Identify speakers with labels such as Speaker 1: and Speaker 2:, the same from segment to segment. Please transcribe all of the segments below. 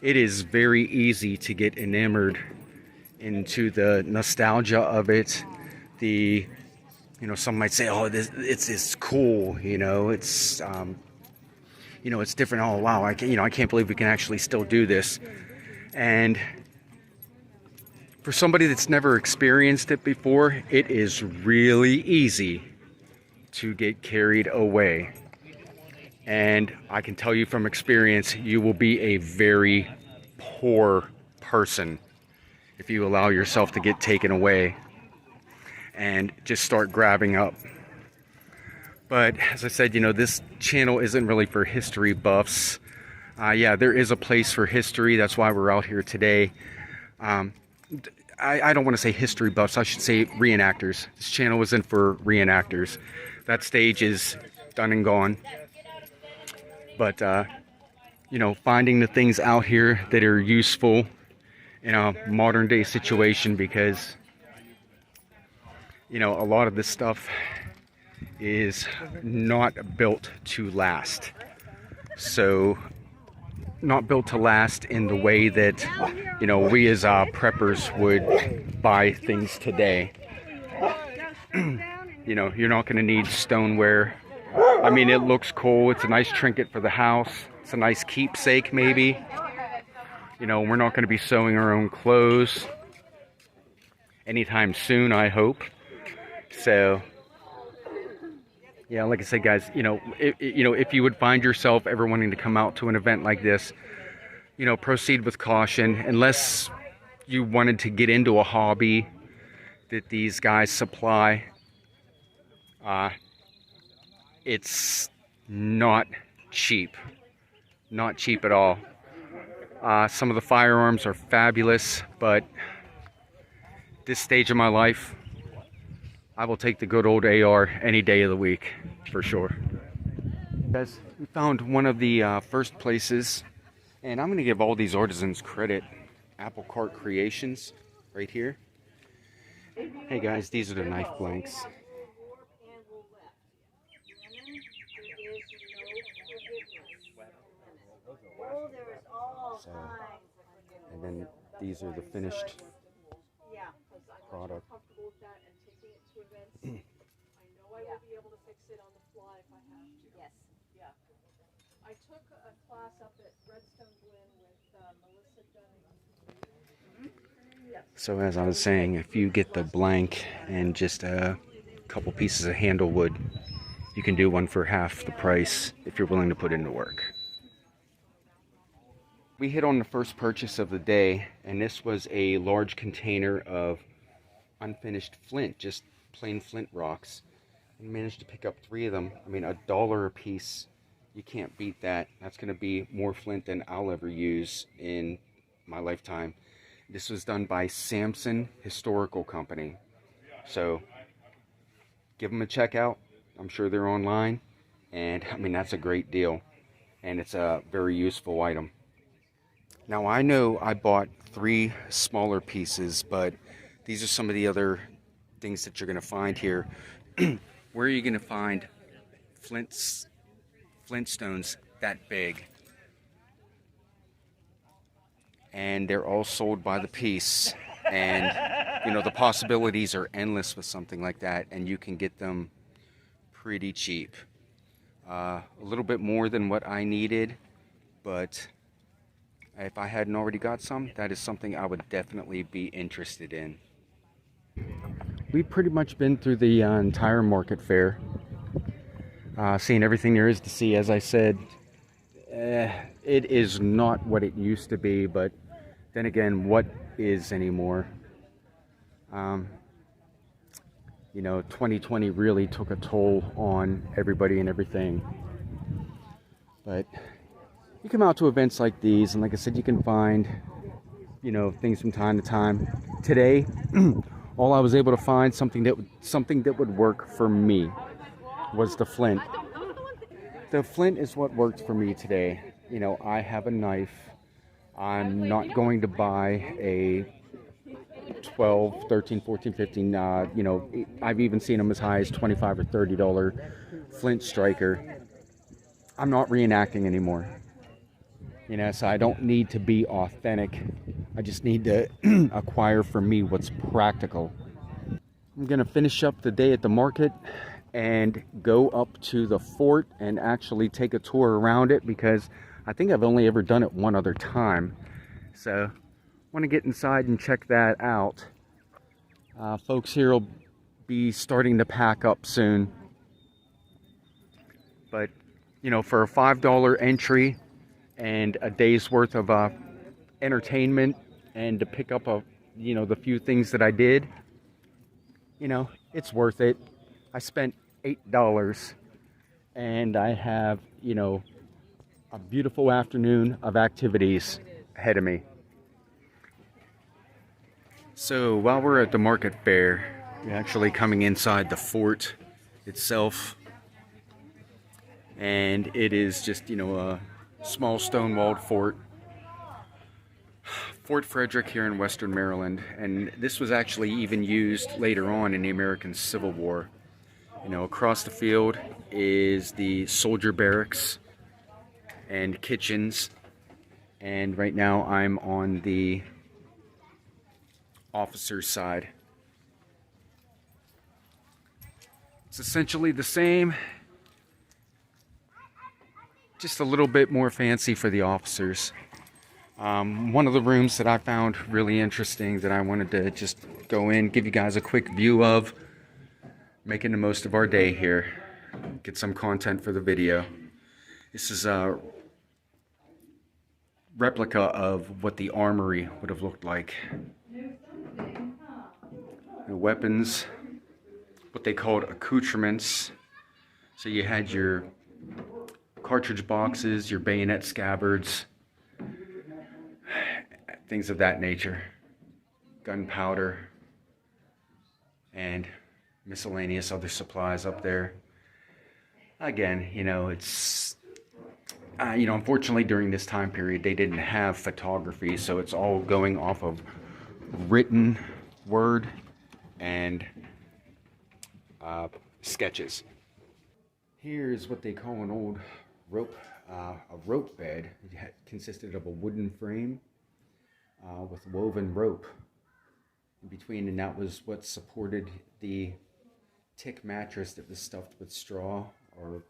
Speaker 1: it is very easy to get enamored into the nostalgia of it. The, some might say, oh, it's cool, it's different. Oh, wow, I can't believe we can actually still do this. And for somebody that's never experienced it before, it is really easy to get carried away. And I can tell you from experience, you will be a very poor person if you allow yourself to get taken away and just start grabbing up. But as I said, this channel isn't really for history buffs. Yeah, there is a place for history. That's why we're out here today. I don't want to say history buffs. I should say reenactors. This channel isn't for reenactors. That stage is done and gone. But, finding the things out here that are useful in a modern day situation, because, a lot of this stuff is not built to last. So, not built to last in the way that, we as preppers would buy things today. You're not going to need stoneware. I mean, it looks cool. It's a nice trinket for the house. It's a nice keepsake, maybe. We're not going to be sewing our own clothes anytime soon, I hope. So, yeah, like I said, guys, if you would find yourself ever wanting to come out to an event like this, proceed with caution. Unless you wanted to get into a hobby that these guys supply, it's not cheap. Not cheap at all. Some of the firearms are fabulous, but this stage of my life, I will take the good old AR any day of the week, for sure. Guys, we found one of the first places, and I'm going to give all these artisans credit. Apple Cart Creations, right here. Hey guys, these are the knife blanks. So, and then these are the finished product.
Speaker 2: I took a class up at Redstone Glen with Melissa.
Speaker 1: So as I was saying, if you get the blank and just a couple pieces of handle wood, you can do one for half the price if you're willing to put in the work. We hit on the first purchase of the day, and this was a large container of unfinished flint, just plain flint rocks. We managed to pick up 3 of them. I mean, $1 a piece. You can't beat that. That's going to be more flint than I'll ever use in my lifetime. This was done by Samson Historical Company. So, give them a check out. I'm sure they're online. And, I mean, that's a great deal. And it's a very useful item. Now, I know I bought 3 smaller pieces, but these are some of the other things that you're going to find here. Where are you going to find flintstones that big? And they're all sold by the piece. And, the possibilities are endless with something like that, and you can get them pretty cheap. A little bit more than what I needed, but if I hadn't already got some, that is something I would definitely be interested in. We've pretty much been through the entire market fair, seeing everything there is to see. As I said, it is not what it used to be, but then again, what is anymore? 2020 really took a toll on everybody and everything. But you come out to events like these, and like I said, you can find, things from time to time. Today, all I was able to find, something that would work for me, was the flint. The flint is what worked for me today. I have a knife. I'm not going to buy a 12, 13, 14, 15, I've even seen them as high as $25 or $30 flint striker. I'm not reenacting anymore. You know, so I don't need to be authentic. I just need to acquire for me what's practical. I'm gonna finish up the day at the market and go up to the fort and actually take a tour around it, because I think I've only ever done it one other time. So I want to get inside and check that out. Folks here will be starting to pack up soon. But, you know, for a $5 entry and a day's worth of entertainment, and to pick up the few things that I did, you know, it's worth it. I spent $8 and I have, a beautiful afternoon of activities ahead of me. So while we're at the market fair, we're actually coming inside the fort itself. And it is just, a small stone-walled fort. Fort Frederick here in Western Maryland. And this was actually even used later on in the American Civil War. You know, across the field is the soldier barracks and kitchens. And right now I'm on the officer's side. It's essentially the same, just a little bit more fancy for the officers. One of the rooms that I found really interesting that I wanted to just go in, give you guys a quick view of, making the most of our day here, get some content for the video. This is a replica of what the armory would have looked like. The weapons, what they called accoutrements. So you had your cartridge boxes, your bayonet scabbards, things of that nature, gunpowder, and miscellaneous other supplies up there. Again, it's unfortunately during this time period they didn't have photography, so it's all going off of written word and sketches. Here's what they call an old rope, a rope bed. It consisted of a wooden frame with woven rope in between, and that was what supported the tick mattress that was stuffed with straw or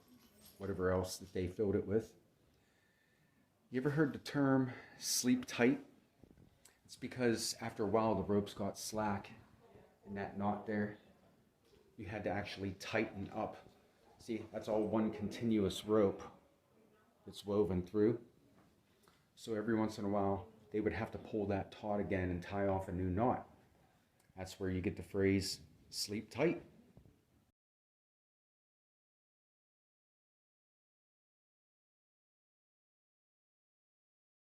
Speaker 1: whatever else that they filled it with. You ever heard the term sleep tight? It's because after a while the ropes got slack, and that knot there, you had to actually tighten up. See, that's all one continuous rope that's woven through. So every once in a while they would have to pull that taut again and tie off a new knot. That's where you get the phrase sleep tight.